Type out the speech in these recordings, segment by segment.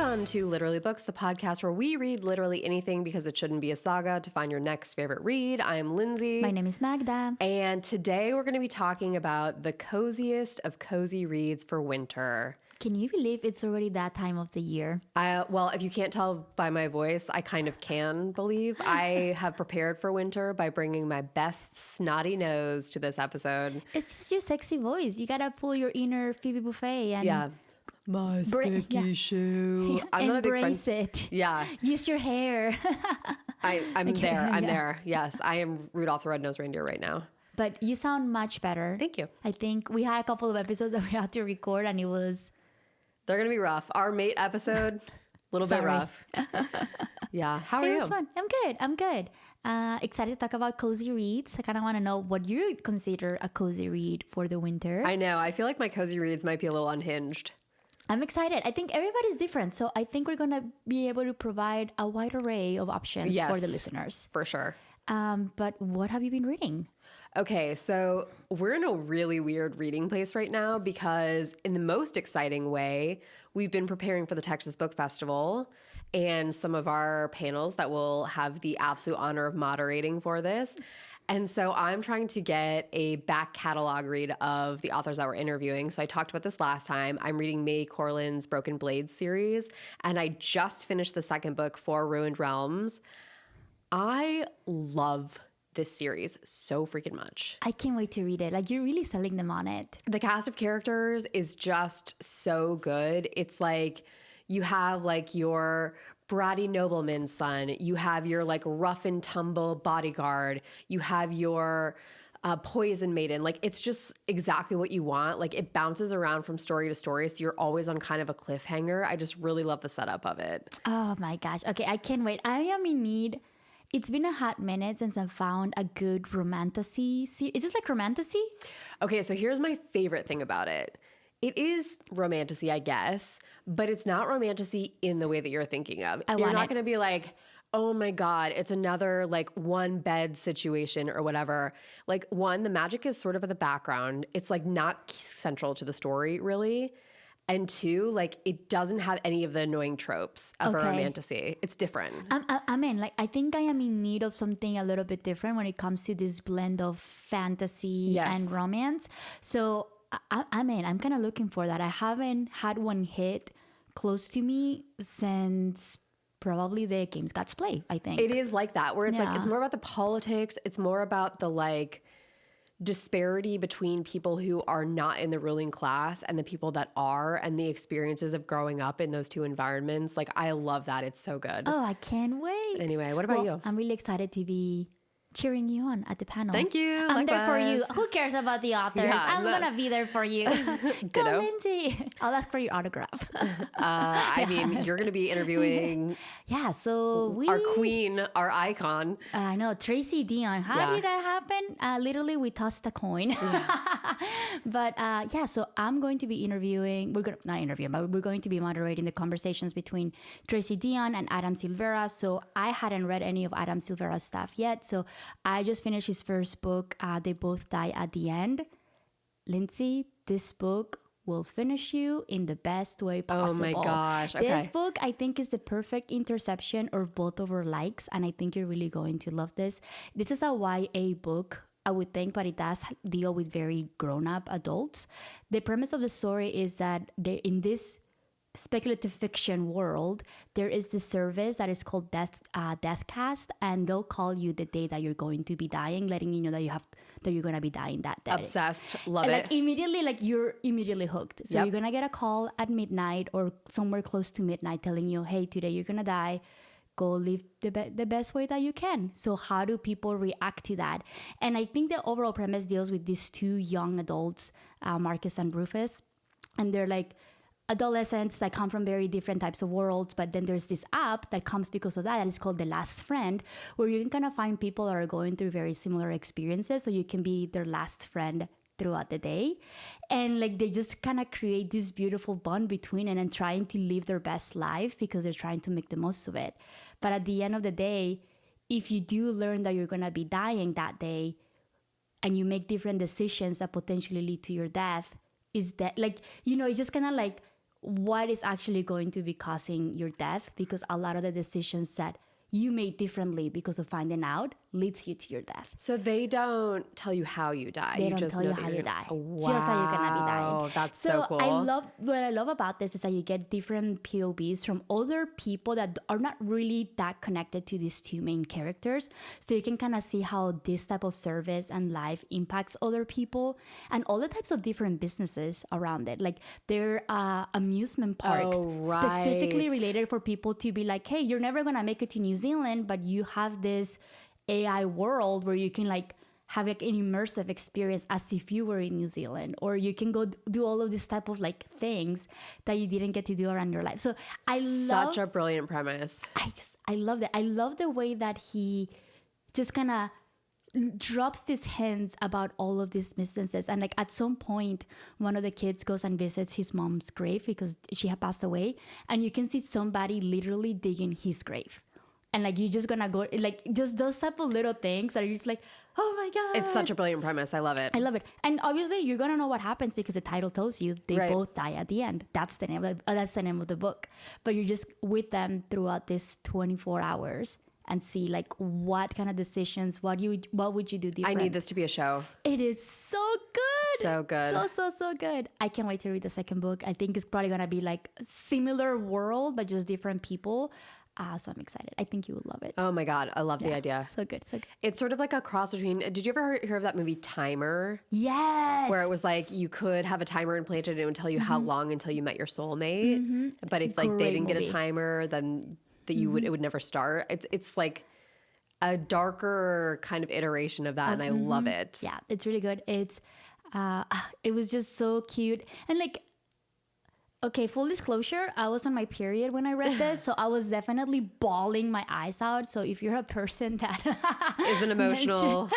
Welcome to Literally Books, the podcast where we read literally anything because it shouldn't be a saga to find your next favorite read. I'm Lindsay. My name is Magda. And today we're going to be talking about the coziest of cozy reads for winter. Can you believe it's already that time of the year? Well, if you can't tell by my voice, I kind of can believe. I have prepared for winter by bringing my best snotty nose to this episode. It's just your sexy voice. You got to pull your inner Phoebe Buffet and... Yeah. My sticky shoe. I'm not a big embrace fan. it. Yeah. Use your hair. I'm there. I'm there. Yes, I am Rudolph the Red-Nosed Reindeer right now. But you sound much better. Thank you. I think we had a couple of episodes that we had to record and it was... They're going to be rough. Our mate episode, a little bit rough. Yeah. How are you? It was fun. I'm good. Excited to talk about cozy reads. I kind of want to know what you consider a cozy read for the winter. I know. I feel like my cozy reads might be a little unhinged. I'm excited. I think everybody's different. So I think we're going to be able to provide a wide array of options for the listeners. For sure. But what have you been reading? Okay, so we're in a really weird reading place right now because in the most exciting way, we've been preparing for the Texas Book Festival and some of our panels that will have the absolute honor of moderating for this. And so I'm trying to get a back catalog read of the authors that we're interviewing. So I talked about this last time. I'm reading May Corland's Broken Blades series, and I just finished the second book for Ruined Realms. I love this series so freaking much. I can't wait to read it. Like, you're really selling them on it. The cast of characters is just so good. It's like you have like your bratty nobleman's son. You have your like rough and tumble bodyguard. You have your poison maiden. Like, it's just exactly what you want. Like, it bounces around from story to story. So you're always on kind of a cliffhanger. I just really love the setup of it. Oh my gosh. Okay, I can't wait. I am in need. It's been a hot minute since I found a good romantasy. Is this like romantasy? Okay, so here's my favorite thing about it. It is romantasy, I guess, but it's not romantasy in the way that you're thinking of. You're not going to be like, oh my God, it's another like one bed situation or whatever. Like, one, the magic is sort of at the background. It's like not central to the story really. And two, like, it doesn't have any of the annoying tropes of a romantasy. It's different. I'm in. Like, I think I am in need of something a little bit different when it comes to this blend of fantasy and romance. So I'm in. I'm kind of looking for that. I haven't had one hit close to me since probably the Games Gods Play, I think. It is like that, where it's like, it's more about the politics. It's more about the like disparity between people who are not in the ruling class and the people that are, and the experiences of growing up in those two environments. Like, I love that. It's so good. Oh, I can't wait. Anyway, what about you? I'm really excited to be cheering you on at the panel. Thank you. I'm there for you. Who cares about the authors? Yeah, I'm going to be there for you. Go, Lindsay. I'll ask for your autograph. I mean, you're going to be interviewing so our queen, our icon. I know, Tracy Deonn. How did that happen? Literally, we tossed a coin. But so I'm going to be interviewing, but we're going to be moderating the conversations between Tracy Deonn and Adam Silvera. So I hadn't read any of Adam Silvera's stuff yet. So I just finished his first book. They both die at the end. Lindsay, this book will finish you in the best way possible. Oh my gosh. Okay. This book, I think, is the perfect interception of both of our likes. And I think you're really going to love this. This is a YA book, I would think, but it does deal with very grown-up adults. The premise of the story is that in this speculative fiction world, there is this service that is called Deathcast, and they'll call you the day that you're going to be dying, letting you know that you're going to be dying that day. Obsessed. Love it. Like, immediately, like, you're immediately hooked. So you're going to get a call at midnight or somewhere close to midnight telling you, hey, today you're going to die. Go live the best way that you can. So how do people react to that? And I think the overall premise deals with these two young adults, Marcus and Rufus, and they're like adolescents that come from very different types of worlds. But then there's this app that comes because of that, and it's called The Last Friend, where you can kind of find people that are going through very similar experiences. So you can be their last friend throughout the day. And like, they just kind of create this beautiful bond between and trying to live their best life because they're trying to make the most of it. But at the end of the day, if you do learn that you're going to be dying that day and you make different decisions that potentially lead to your death, is that like, you know, it's just kind of like, what is actually going to be causing your death, because a lot of the decisions that you made differently because of finding out leads you to your death. So they don't tell you how you die. They you don't just tell know you that how you're you gonna- die. Wow. Just how you're gonna be dying. That's so cool. What I love about this is that you get different POVs from other people that are not really that connected to these two main characters. So you can kind of see how this type of service and life impacts other people and all the types of different businesses around it. Like there are amusement parks specifically related for people to be like, hey, you're never gonna make it to New Zealand, but you have this AI world where you can like have like an immersive experience as if you were in New Zealand, or you can go do all of this type of like things that you didn't get to do around your life. So Such a brilliant premise. I love that. I love the way that he just kind of drops these hints about all of these businesses. And like at some point, one of the kids goes and visits his mom's grave because she had passed away, and you can see somebody literally digging his grave. And like you're just gonna go like just those type of little things that are just like, oh my god, It's such a brilliant premise. I love it. I love it. And obviously you're gonna know what happens because the title tells you they both die at the end. That's the name of the book. But you're just with them throughout this 24 hours and see like what kind of decisions, what would you do different. I need this to be a show. It is so good. So good. So good. I can't wait to read the second book. I think it's probably gonna be like a similar world but just different people. So I'm excited. I think you would love it. Oh my God. I love the idea. So good. It's sort of like a cross between, did you ever hear of that movie Timer? Yes. Where it was like you could have a timer implanted and it would tell you how long until you met your soulmate. But if like they didn't get a timer, then it would never start. It's like a darker kind of iteration of that, and I love it. Yeah, it's really good. It was just so cute. And like, okay, full disclosure, I was on my period when I read this, so I was definitely bawling my eyes out. So if you're a person that is an emotional,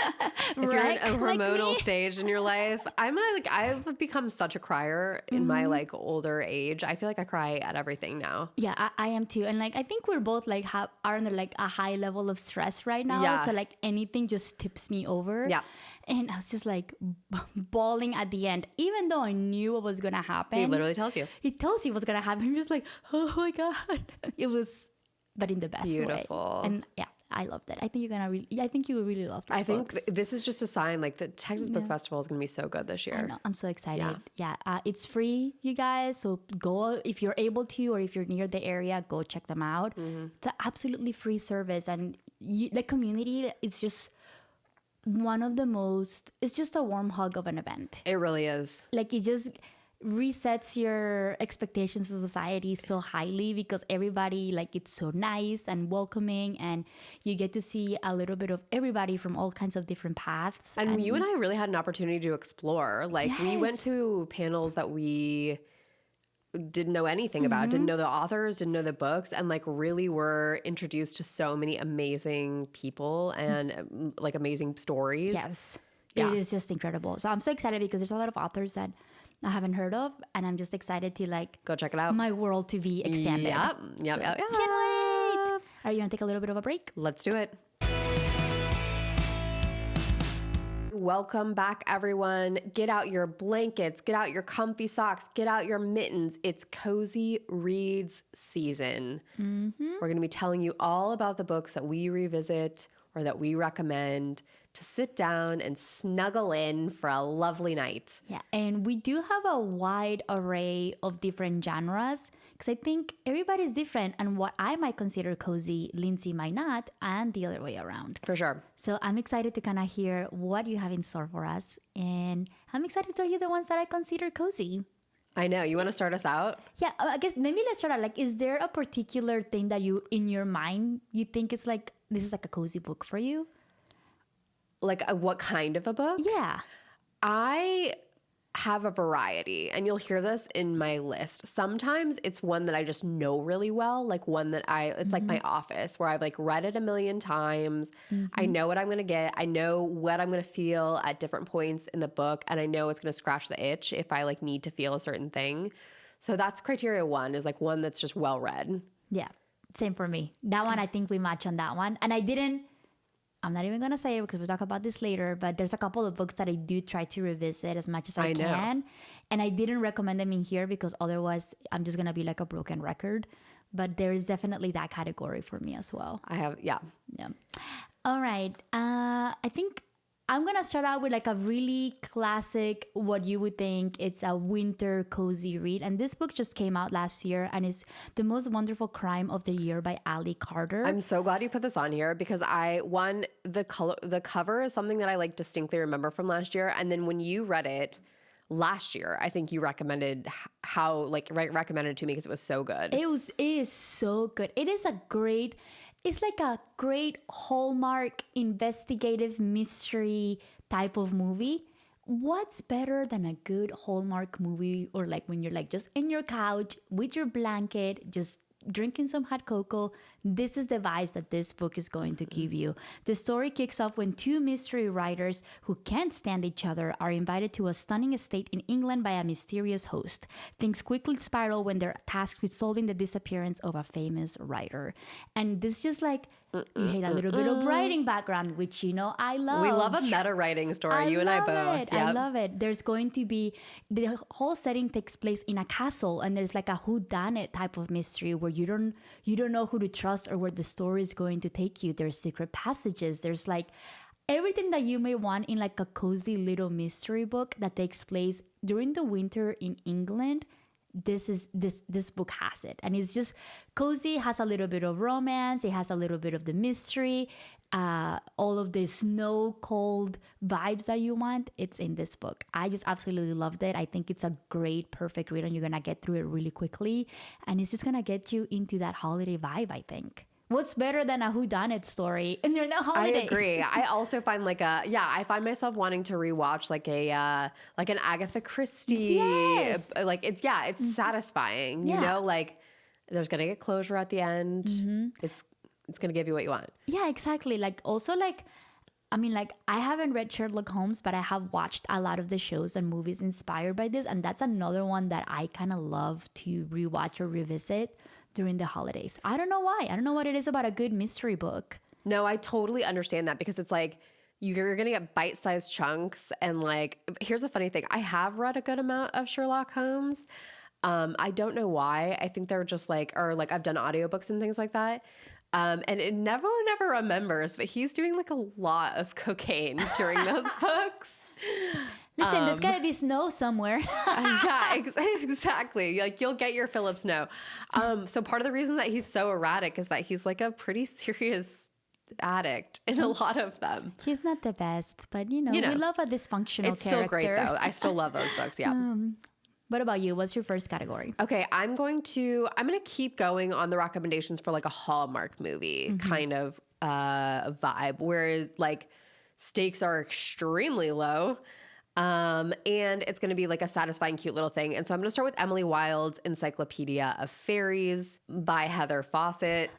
if you're in a hormonal like stage in your life, I've become such a crier in my like older age. I feel like I cry at everything now. Yeah, I am too. And like, I think we're both like are under like a high level of stress right now. Yeah. So like anything just tips me over. Yeah. And I was just like bawling at the end, even though I knew what was going to happen. He literally tells you. It tells you what's going to happen. I'm just like, oh my God. It was, but in the best beautiful way. And yeah, I loved it. I think I think you would really love this. I think this is just a sign like the Texas Book Festival is going to be so good this year. I know. I'm so excited. Yeah. It's free, you guys. So go if you're able to, or if you're near the area, go check them out. It's an absolutely free service. And the community is just one of the most, it's just a warm hug of an event. It really is. Like it just resets your expectations of society so highly because everybody, like, it's so nice and welcoming, and you get to see a little bit of everybody from all kinds of different paths. And you and I really had an opportunity to explore. Like we went to panels that we didn't know anything about, didn't know the authors, didn't know the books, and like really were introduced to so many amazing people and like amazing stories. Yes. Yeah. It is just incredible. So I'm so excited because there's a lot of authors that I haven't heard of, and I'm just excited to like go check it out. My world to be expanded. Yep. Can't wait. Are you gonna take a little bit of a break? Let's do it. Welcome back, everyone. Get out your blankets, get out your comfy socks, get out your mittens. It's Cozy Reads season. We're going to be telling you all about the books that we revisit or that we recommend to sit down and snuggle in for a lovely night. Yeah, and we do have a wide array of different genres because I think everybody's different, and what I might consider cozy, Lindsay might not, and the other way around. For sure. So I'm excited to kind of hear what you have in store for us, and I'm excited to tell you the ones that I consider cozy. I know. You want to start us out? Yeah, I guess maybe let's start out. Like, is there a particular thing that you, in your mind, you think is like, this is like a cozy book for you? Like what kind of a book? Yeah. I have a variety, and you'll hear this in my list. Sometimes it's one that I just know really well, like one that it's like my Office, where I've like read it a million times. I know what I'm going to get. I know what I'm going to feel at different points in the book, and I know it's going to scratch the itch if I like need to feel a certain thing. So that's criteria one, is like one that's just well read. Yeah, same for me. That one, I think we match on that one. And I didn't I'm not even going to say it because we'll talk about this later, but there's a couple of books that I do try to revisit as much as I can. And I didn't recommend them in here because otherwise I'm just going to be like a broken record. But there is definitely that category for me as well. Yeah. All right. I think I'm going to start out with like a really classic, what you would think it's a winter cozy read. And this book just came out last year and is The Most Wonderful Crime of the Year by Ali Carter. I'm so glad you put this on here because the cover is something that I like distinctly remember from last year. And then when you read it last year, I think you recommended recommended it to me because it was so good. It is so good. It's like a great Hallmark investigative mystery type of movie. What's better than a good Hallmark movie, or like when you're like just in your couch with your blanket, just drinking some hot cocoa? This is the vibes that this book is going to give you. The story kicks off when two mystery writers who can't stand each other are invited to a stunning estate in England by a mysterious host. Things quickly spiral when they're tasked with solving the disappearance of a famous writer. And this just like, you hate a little bit of writing background, which, I love. We love a meta writing story, you and I both. Yep. I love it. There's going to be, the whole setting takes place in a castle, and there's like a whodunit type of mystery where you don't know who to trust or where the story is going to take you. There's secret passages. There's like everything that you may want in like a cozy little mystery book that takes place during the winter in England. This book has it, and it's just cozy. It has a little bit of romance. It has a little bit of the mystery, all of the snow cold vibes that you want. It's in this book. I just absolutely loved it. I think it's a great, perfect read, and you're gonna get through it really quickly, and it's just gonna get you into that holiday vibe, I think. What's better than a whodunit story during the holidays? I agree. I also find I find myself wanting to rewatch like an Agatha Christie. Yes. It's satisfying. Like there's gonna get closure at the end. It's gonna give you what you want. Yeah, exactly. Like also like, I mean, like I haven't read Sherlock Holmes, but I have watched a lot of the shows and movies inspired by this, and that's another one that I kind of love to rewatch or revisit during the holidays. I don't know why. I don't know what it is about a good mystery book. No, I totally understand that because it's like you're going to get bite-sized chunks. And like, here's a funny thing. I have read a good amount of Sherlock Holmes. I don't know why. I think they're just like, or like I've done audiobooks and things like that. And it never remembers, but he's doing like a lot of cocaine during those books. Listen, there's got to be snow somewhere. Yeah, exactly. Like you'll get your fill of snow. So part of the reason that he's so erratic is that he's like a pretty serious addict in a lot of them. He's not the best, but we love a dysfunctional character. It's still great though. I still love those books. Yeah. What about you? What's your first category? Okay, I'm going to keep going on the recommendations for like a Hallmark movie kind of vibe, where like stakes are extremely low. And it's going to be like a satisfying, cute little thing. And so I'm going to start with Emily Wilde's Encyclopedia of Fairies by Heather Fawcett.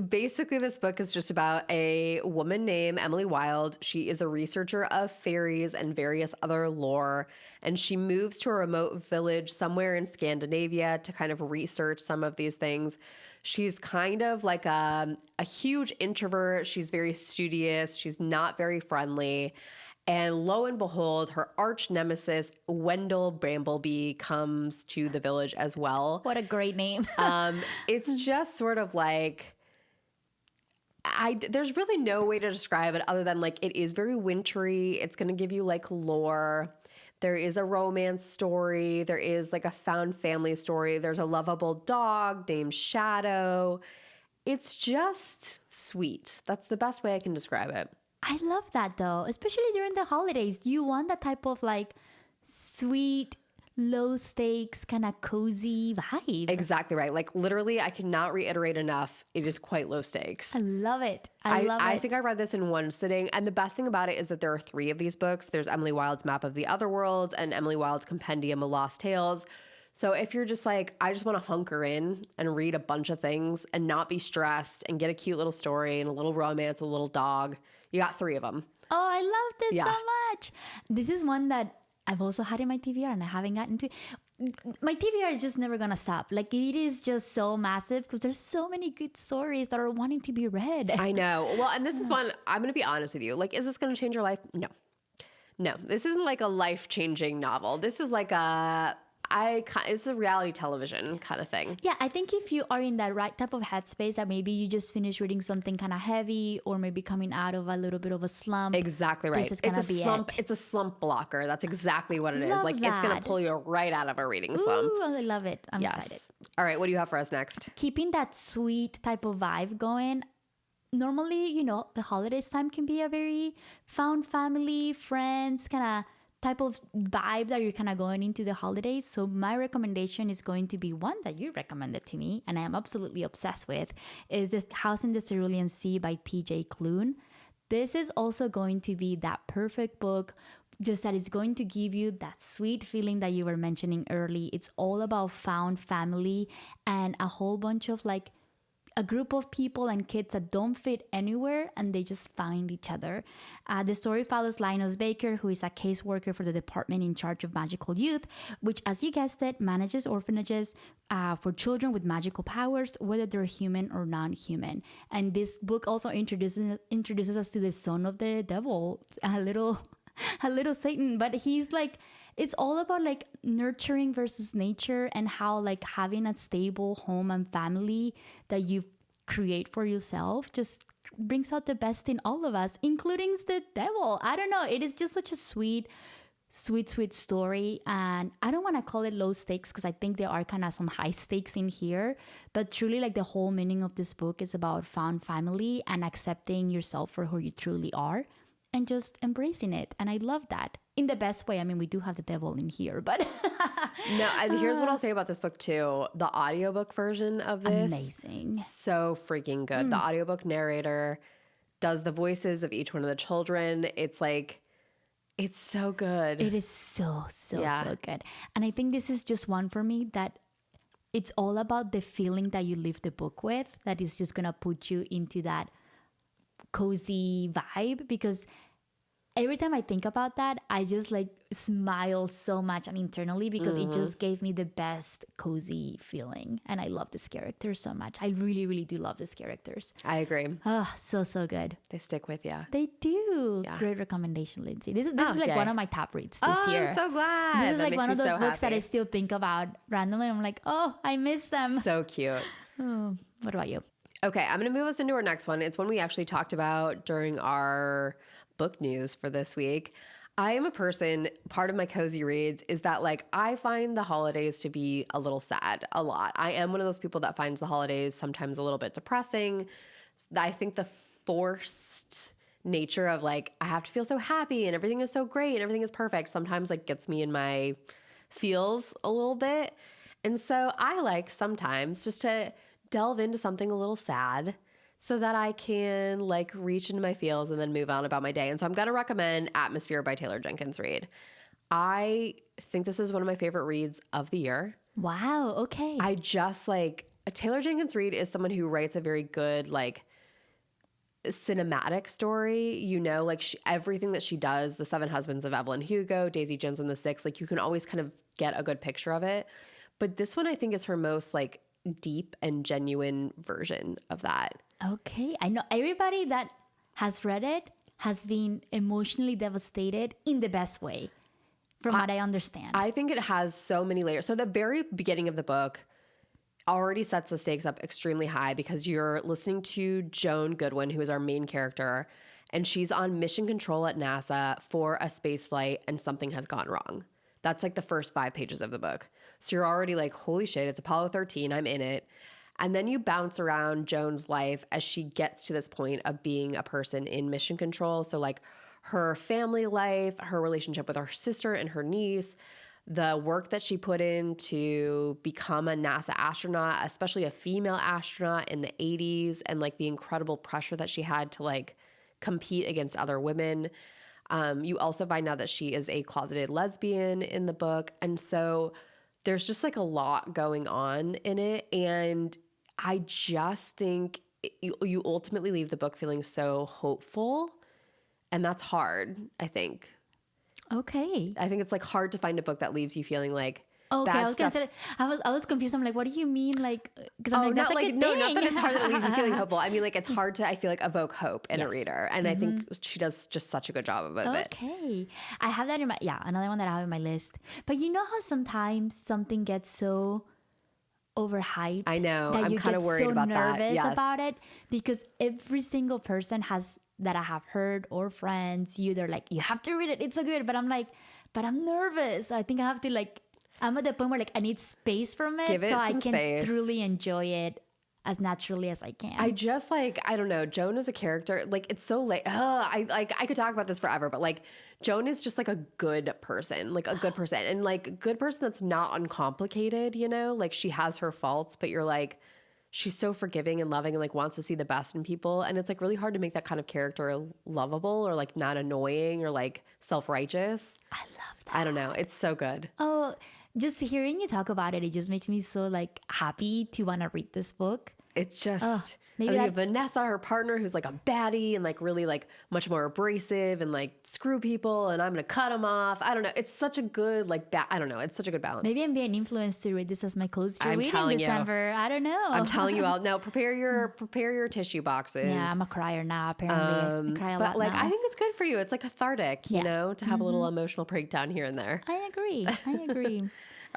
Basically, this book is just about a woman named Emily Wilde. She is a researcher of fairies and various other lore, and she moves to a remote village somewhere in Scandinavia to kind of research some of these things. She's kind of like a huge introvert. She's very studious. She's not very friendly. And lo and behold, her arch nemesis, Wendell Brambleby, comes to the village as well. What a great name. It's just sort of like, there's really no way to describe it other than like it is very wintry. It's going to give you like lore. There is a romance story. There is like a found family story. There's a lovable dog named Shadow. It's just sweet. That's the best way I can describe it. I love that though, especially during the holidays. You want that type of like sweet, low stakes, kind of cozy vibe. Exactly right. Like literally, I cannot reiterate enough. It is quite low stakes. I love it. I think I read this in one sitting. And the best thing about it is that there are 3 of these books. There's Emily Wilde's Map of the Otherworlds and Emily Wilde's Compendium of Lost Tales. So if you're just like, I just want to hunker in and read a bunch of things and not be stressed and get a cute little story and a little romance, a little dog, you got 3 of them. Oh, I love this so much. This is one that I've also had in my TBR and I haven't gotten to. my TBR is just never gonna stop. Like, it is just so massive because there's so many good stories that are wanting to be read. I know. Well, and this is one, I'm going to be honest with you. Like, is this going to change your life? No. No, this isn't like a life-changing novel. This is like it's a reality television kind of thing. Yeah, I think if you are in that right type of headspace, that maybe you just finished reading something kind of heavy, or maybe coming out of a little bit of a slump. Exactly right. This is gonna be slump. it. It's a slump blocker. That's exactly what it is. Love Like, it's going to that. pull you right out of a reading slump. Ooh, I love it. I'm Yes. excited. All right, what do you have for us next? Keeping that sweet type of vibe going. Normally, you know, the holidays time can be a very found family, friends kind of type of vibe that you're kind of going into the holidays. So my recommendation is going to be one that you recommended to me, and I am absolutely obsessed with, is this House in the Cerulean Sea by TJ Klune. This is also going to be that perfect book, just that it's going to give you that sweet feeling that you were mentioning early. It's all about found family and a whole bunch of like a group of people and kids that don't fit anywhere, and they just find each other. The story follows Linus Baker, who is a caseworker for the department in charge of magical youth, which, as you guessed it, manages orphanages for children with magical powers, whether they're human or non-human. And this book also introduces us to the son of the devil, a little Satan, but he's like, it's all about like nurturing versus nature, and how like having a stable home and family that you create for yourself just brings out the best in all of us, including the devil. I don't know. It is just such a sweet story. And I don't want to call it low stakes, because I think there are kind of some high stakes in here. But truly, like, the whole meaning of this book is about found family and accepting yourself for who you truly are, and just embracing it. And I love that in the best way. I mean, we do have the devil in here, but No, and here's what I'll say about this book too. The audiobook version of this, amazing. so freaking good. The audiobook narrator does the voices of each one of the children. It's like, it's so good. It is so Yeah. good. And I think this is just one for me that it's all about the feeling that you leave the book with, that is just going to put you into that cozy vibe. Because every time I think about that, I just like smile so much and internally, because it just gave me the best cozy feeling. And I love this character so much. I really, really do love these characters. I agree. Oh, so good. They stick with you. They do. Yeah. Great recommendation, Lindsay. This is like Okay. one of my top reads this year. I'm so glad. This is That like makes one of me those so books that I happy. still think about randomly. I'm like, oh, I miss them. So cute. Oh, what about you? Okay, I'm going to move us into our next one. It's one we actually talked about during our book news for this week. I am a person, part of my cozy reads is that, like, I find the holidays to be a little sad a lot. I am one of those people that finds the holidays sometimes a little bit depressing. I think the forced nature of, like, I have to feel so happy and everything is so great and everything is perfect sometimes, like, gets me in my feels a little bit. And so I like sometimes just to delve into something a little sad so that I can, like, reach into my feels and then move on about my day. And so I'm going to recommend Atmosphere by Taylor Jenkins Reid. I think this is one of my favorite reads of the year. Wow. Okay. I just like, Taylor Jenkins Reid is someone who writes a very good, like, cinematic story, you know, like everything that she does, The Seven Husbands of Evelyn Hugo, Daisy Jones and the Six, like, you can always kind of get a good picture of it. But this one I think is her most, like, deep and genuine version of that. Okay. I know everybody that has read it has been emotionally devastated in the best way, from what I understand. I think it has so many layers. So the very beginning of the book already sets the stakes up extremely high, because you're listening to Joan Goodwin, who is our main character, and she's on mission control at NASA for a space flight, and something has gone wrong. That's like the first 5 pages of the book. So you're already like, holy shit, it's Apollo 13, I'm in it. And then you bounce around Joan's life as she gets to this point of being a person in mission control. So, like, her family life, her relationship with her sister and her niece, the work that she put in to become a NASA astronaut, especially a female astronaut in the 80s, and, like, the incredible pressure that she had to, like, compete against other women. You also find out that she is a closeted lesbian in the book. And so there's just, like, a lot going on in it. And I just think you ultimately leave the book feeling so hopeful. And that's hard, I think. Okay. I think it's, like, hard to find a book that leaves you feeling like Okay, bad I was gonna stuff. say, I was confused. I'm like, what do you mean? Like, because I'm like, that's not like like a no, thing. not that it's hard that it leaves you feeling hopeful. I mean, like it's hard to, I feel like, evoke hope in a Yes. reader, and I think she does just such a good job of it. Okay. I have that in my, another one that I have in my list. But you know how sometimes something gets so overhyped? I know. That I'm you kind get of worried so about that. nervous Yes. about it because every single person that I have heard or friends, they're like, you have to read it. It's so good. But I'm like, but I'm nervous. I think I have to like, I'm at the point where like I need space from it Give it so I some can space. truly enjoy it as naturally as I can. I just like, I don't know, Joan is a character, like it's so late. I could talk about this forever, but like Joan is just like a good person, like a good person, and like a good person that's not uncomplicated, you know, like she has her faults, but you're like, she's so forgiving and loving and like wants to see the best in people. And it's like really hard to make that kind of character lovable or like not annoying or like self-righteous. I love that. I don't know. It's so good. Oh, just hearing you talk about it, it just makes me so like happy to want to read this book. It's just, maybe I mean, you have Vanessa, her partner, who's like a baddie and like really like much more abrasive and like screw people and I'm going to cut them off. I don't know. It's such a good like, I don't know. It's such a good balance. Maybe I'm being influenced to read this as my cozy I'm read in telling you. December. I don't know. I'm telling you all. Now prepare your tissue boxes. Yeah, I'm a crier now, apparently. I cry a but lot like, now. I think it's good for you. It's like cathartic, you know, to have a little emotional breakdown here and there. I agree.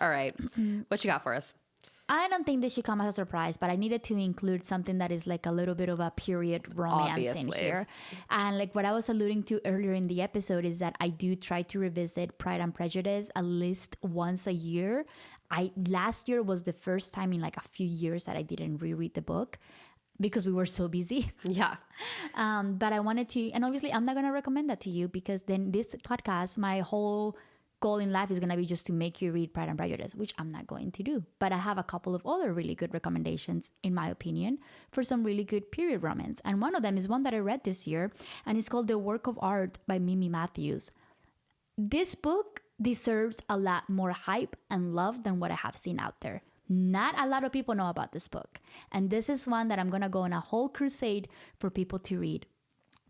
All right. What you got for us? I don't think this should come as a surprise, but I needed to include something that is like a little bit of a period romance in Obviously. here. And like what I was alluding to earlier in the episode is that I do try to revisit Pride and Prejudice at least once a year. Last year was the first time in like a few years that I didn't reread the book because we were so busy. Yeah. But I wanted to, and obviously I'm not going to recommend that to you because then this podcast, my whole goal in life is going to be just to make you read Pride and Prejudice, which I'm not going to do. But I have a couple of other really good recommendations, in my opinion, for some really good period romance. And one of them is one that I read this year, and it's called The Work of Art by Mimi Matthews. This book deserves a lot more hype and love than what I have seen out there. Not a lot of people know about this book. And this is one that I'm going to go on a whole crusade for people to read.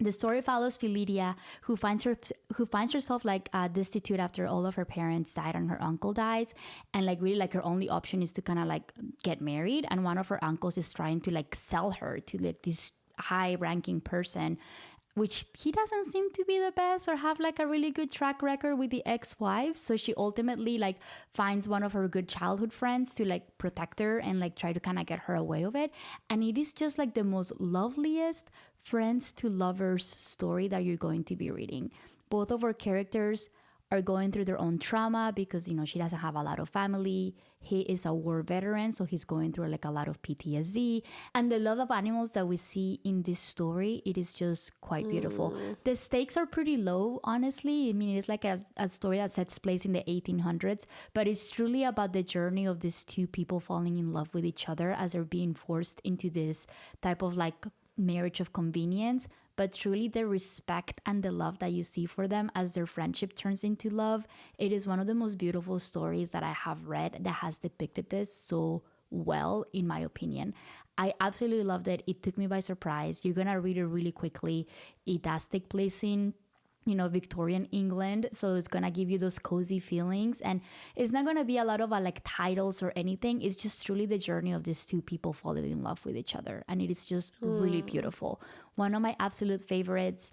The story follows Philidia, who finds herself like destitute after all of her parents died and her uncle dies, and like really like her only option is to kind of like get married. And one of her uncles is trying to like sell her to like this high-ranking person, which he doesn't seem to be the best or have like a really good track record with the ex-wife. So she ultimately like finds one of her good childhood friends to like protect her and like try to kind of get her away of it. And it is just like the most loveliest friends to lovers story that you're going to be reading. Both of our characters are going through their own trauma because, you know, she doesn't have a lot of family. He is a war veteran, so he's going through like a lot of PTSD. And the love of animals that we see in this story, it is just quite beautiful. The stakes are pretty low, honestly. I mean, it's like a story that sets place in the 1800s, but it's truly about the journey of these two people falling in love with each other as they're being forced into this type of like marriage of convenience, but truly the respect and the love that you see for them as their friendship turns into love. It is one of the most beautiful stories that I have read that has depicted this so well, in my opinion. I absolutely loved it. It took me by surprise. You're gonna read it really quickly. It does take place in, you know, Victorian England, so it's gonna give you those cozy feelings, and it's not gonna be a lot of like titles or anything. It's just truly the journey of these two people falling in love with each other, and it is just really beautiful. One of my absolute favorites.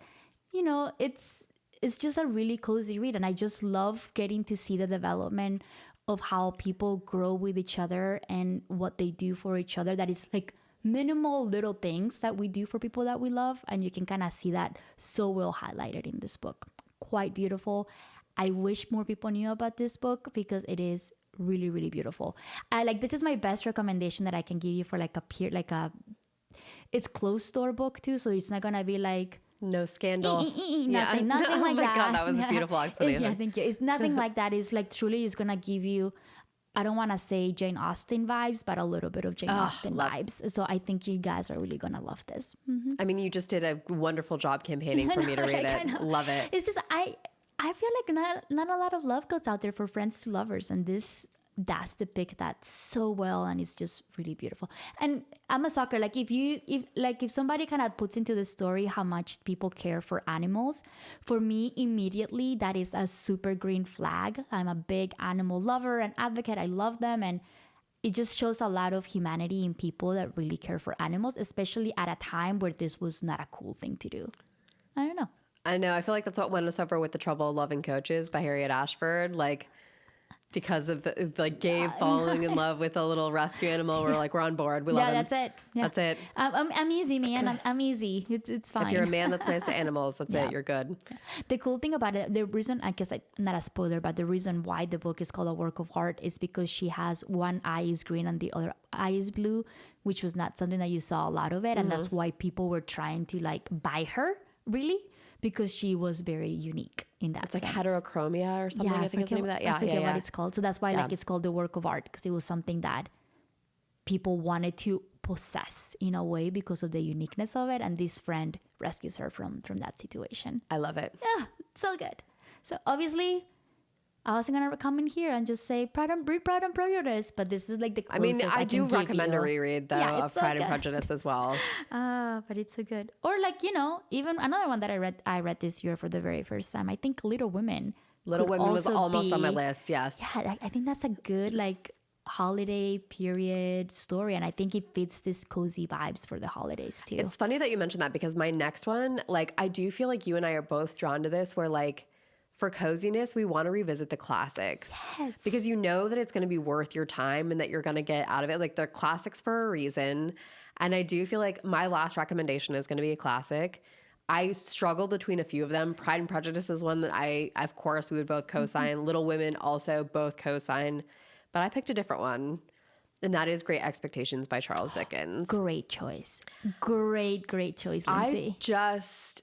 You know, it's just a really cozy read, and I just love getting to see the development of how people grow with each other and what they do for each other. That is like minimal little things that we do for people that we love, and you can kind of see that so well highlighted in this book. Quite beautiful. I wish more people knew about this book because it is really, really beautiful. This is my best recommendation that I can give you for like it's closed door book too, so it's not gonna be like no scandal. Nothing like oh my that. God, that was a beautiful explanation. Thank you. It's nothing like that. It's like truly is gonna give you, I don't want to say Jane Austen vibes, but a little bit of Jane Austen vibes. So I think you guys are really going to love this. Mm-hmm. I mean, you just did a wonderful job campaigning for me to read it. Love it. It's just, I feel like not a lot of love goes out there for friends to lovers. And this that's depicted that so well, and it's just really beautiful. And I'm a sucker. Like if somebody kind of puts into the story how much people care for animals, for me immediately that is a super green flag. I'm a big animal lover and advocate. I love them, and it just shows a lot of humanity in people that really care for animals, especially at a time where this was not a cool thing to do. I don't know. I know. I feel like that's what won us over with The Trouble of Loving Coaches by Harriet Ashford. Like, because of the, like Gabe falling in love with a little rescue animal, we're on board. We love him. That's it. Yeah. That's it. I'm easy, man. I'm easy. It's fine. If you're a man that's nice to animals, that's it. You're good. The cool thing about it, the reason, I guess, not a spoiler, but the reason why the book is called a work of art is because she has one eye is green and the other eye is blue, which was not something that you saw a lot of it. And that's why people were trying to like buy her, really, because she was very unique in that sense. It's like heterochromia or something, I think is the name of that. Yeah, I forget what it's called. So that's why like it's called the work of art, because it was something that people wanted to possess in a way because of the uniqueness of it. And this friend rescues her from that situation. I love it. Yeah, so good. So obviously, I wasn't going to come in here and just say Pride and Prejudice, but this is like the closest I do recommend a reread, though, of Pride and Prejudice as well. But it's so good. Or like, even another one that I read this year for the very first time. I think Little Women. Little Women was almost on my list, yes. Yeah, I think that's a good like holiday period story, and I think it fits this cozy vibes for the holidays too. It's funny that you mentioned that, because my next one, like I do feel like you and I are both drawn to this, where like for coziness, we want to revisit the classics. Yes. Because you know that it's going to be worth your time and that you're going to get out of it. Like, they're classics for a reason. And I do feel like my last recommendation is going to be a classic. I struggle between a few of them. Pride and Prejudice is one that of course, we would both co-sign. Little Women also both co-sign. But I picked a different one. And that is Great Expectations by Charles Dickens. Great choice. Great choice, Lindsay.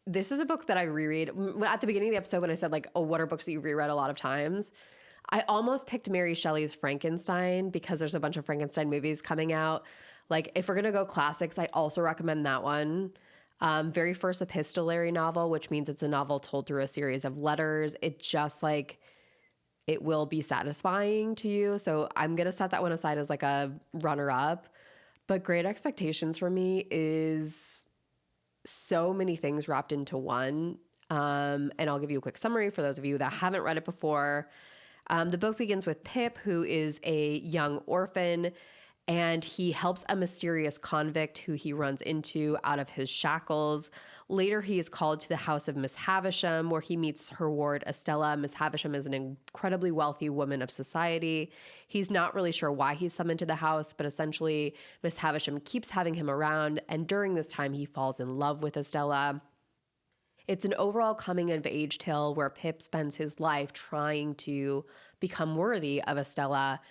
This is a book that I reread. At the beginning of the episode, when I said like, oh, what are books that you've reread a lot of times? I almost picked Mary Shelley's Frankenstein, because there's a bunch of Frankenstein movies coming out. Like, if we're going to go classics, I also recommend that one. Very first epistolary novel, which means it's a novel told through a series of letters. It just like... it will be satisfying to you. So I'm going to set that one aside as like a runner-up. But Great Expectations for me is so many things wrapped into one. And I'll give you a quick summary for those of you that haven't read it before. The book begins with Pip, who is a young orphan, and he helps a mysterious convict who he runs into out of his shackles. Later, he is called to the house of Miss Havisham, where he meets her ward, Estella. Miss Havisham is an incredibly wealthy woman of society. He's not really sure why he's summoned to the house, but essentially, Miss Havisham keeps having him around, and during this time, he falls in love with Estella. It's an overall coming-of-age tale where Pip spends his life trying to become worthy of Estella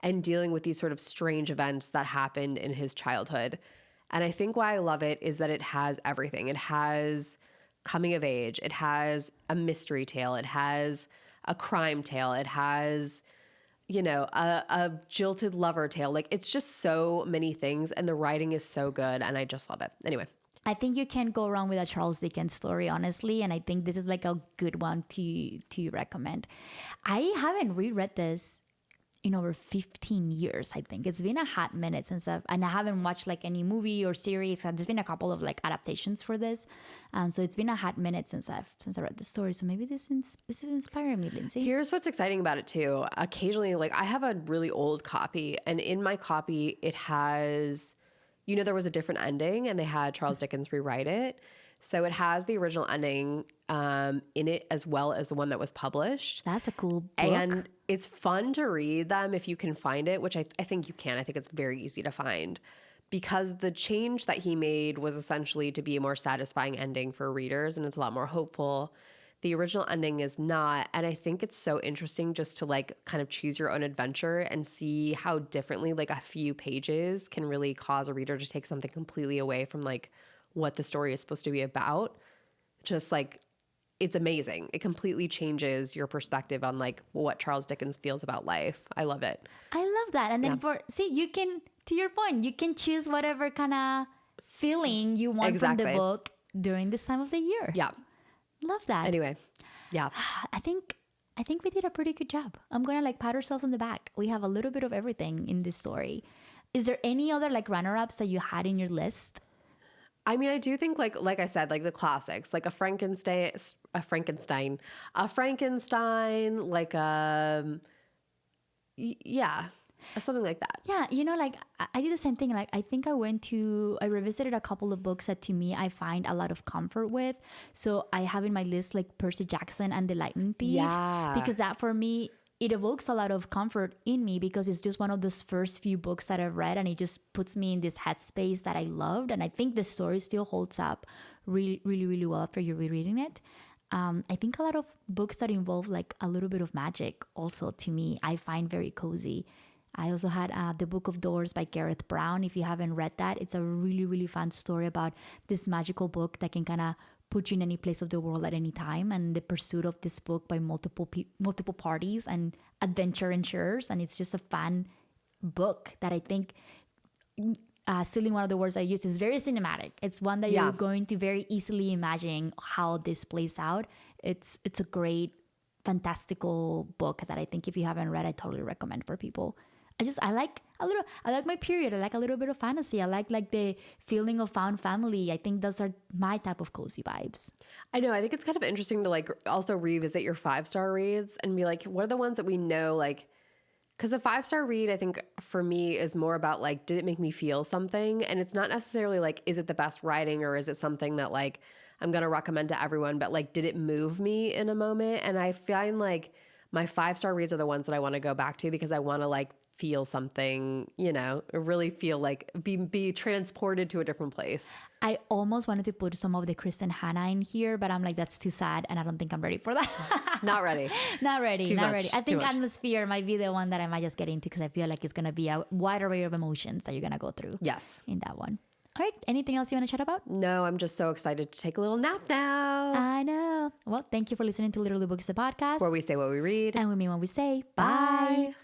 and dealing with these sort of strange events that happened in his childhood. And I think why I love it is that it has everything. It has coming of age. It has a mystery tale. It has a crime tale. It has, a jilted lover tale. Like, it's just so many things, and the writing is so good, and I just love it. Anyway. I think you can't go wrong with a Charles Dickens story, honestly, and I think this is like a good one to recommend. I haven't reread this in over 15 years, I think. It's been a hot minute since I haven't watched like any movie or series. There's been a couple of like adaptations for this. So it's been a hot minute since I read the story. So maybe this is inspiring me, Lindsay. Here's what's exciting about it too. Occasionally, like I have a really old copy, and in my copy, it has, there was a different ending, and they had Charles Dickens rewrite it. So it has the original ending in it, as well as the one that was published. That's a cool book. And it's fun to read them if you can find it, which I think you can. I think it's very easy to find, because the change that he made was essentially to be a more satisfying ending for readers, and it's a lot more hopeful. The original ending is not. And I think it's so interesting just to like kind of choose your own adventure and see how differently like a few pages can really cause a reader to take something completely away from like what the story is supposed to be about. Just like, it's amazing. It completely changes your perspective on like what Charles Dickens feels about life. I love it. I love that. And then you can, to your point, you can choose whatever kind of feeling you want from the book during this time of the year. Yeah. Love that. Anyway, yeah. I think I think we did a pretty good job. I'm gonna like pat ourselves on the back. We have a little bit of everything in this story. Is there any other like runner-ups that you had in your list? I mean, I do think like I said, like the classics, like a Frankenstein, like yeah, something like that. Yeah, you know, like I did the same thing. Like I think I revisited a couple of books that to me I find a lot of comfort with. So I have in my list like Percy Jackson and the Lightning Thief. Yeah. Because that for me, it evokes a lot of comfort in me because it's just one of those first few books that I've read and it just puts me in this headspace that I loved. And I think the story still holds up really, really, really well after you're rereading it. I think a lot of books that involve like a little bit of magic also to me, I find very cozy. I also had The Book of Doors by Gareth Brown. If you haven't read that, it's a really, really fun story about this magical book that can kind of put you in any place of the world at any time, and the pursuit of this book by multiple parties and adventure insurers. And it's just a fun book that I think, stealing one of the words I used, is very cinematic. It's one that you're going to very easily imagine how this plays out. It's a great, fantastical book that I think if you haven't read, I totally recommend for people. I like my period. I like a little bit of fantasy. I like the feeling of found family. I think those are my type of cozy vibes. I know. I think it's kind of interesting to like also revisit your 5-star reads and be like, what are the ones that we know, like, because a 5-star read, I think for me is more about like, did it make me feel something? And it's not necessarily like, is it the best writing or is it something that like I'm going to recommend to everyone, but like, did it move me in a moment? And I find like my 5-star reads are the ones that I want to go back to because I want to like feel something, you know, really feel like be transported to a different place. I almost wanted to put some of the Kristen Hanna in here, but I'm like, that's too sad. And I don't think I'm ready for that. Not ready. Not ready. Too not much, ready. I think too much. Atmosphere might be the one that I might just get into because I feel like it's going to be a wide array of emotions that you're going to go through. Yes. In that one. All right. Anything else you want to chat about? No, I'm just so excited to take a little nap now. I know. Well, thank you for listening to Literally Books, the podcast. Where we say what we read. And we mean what we say. Bye. Bye.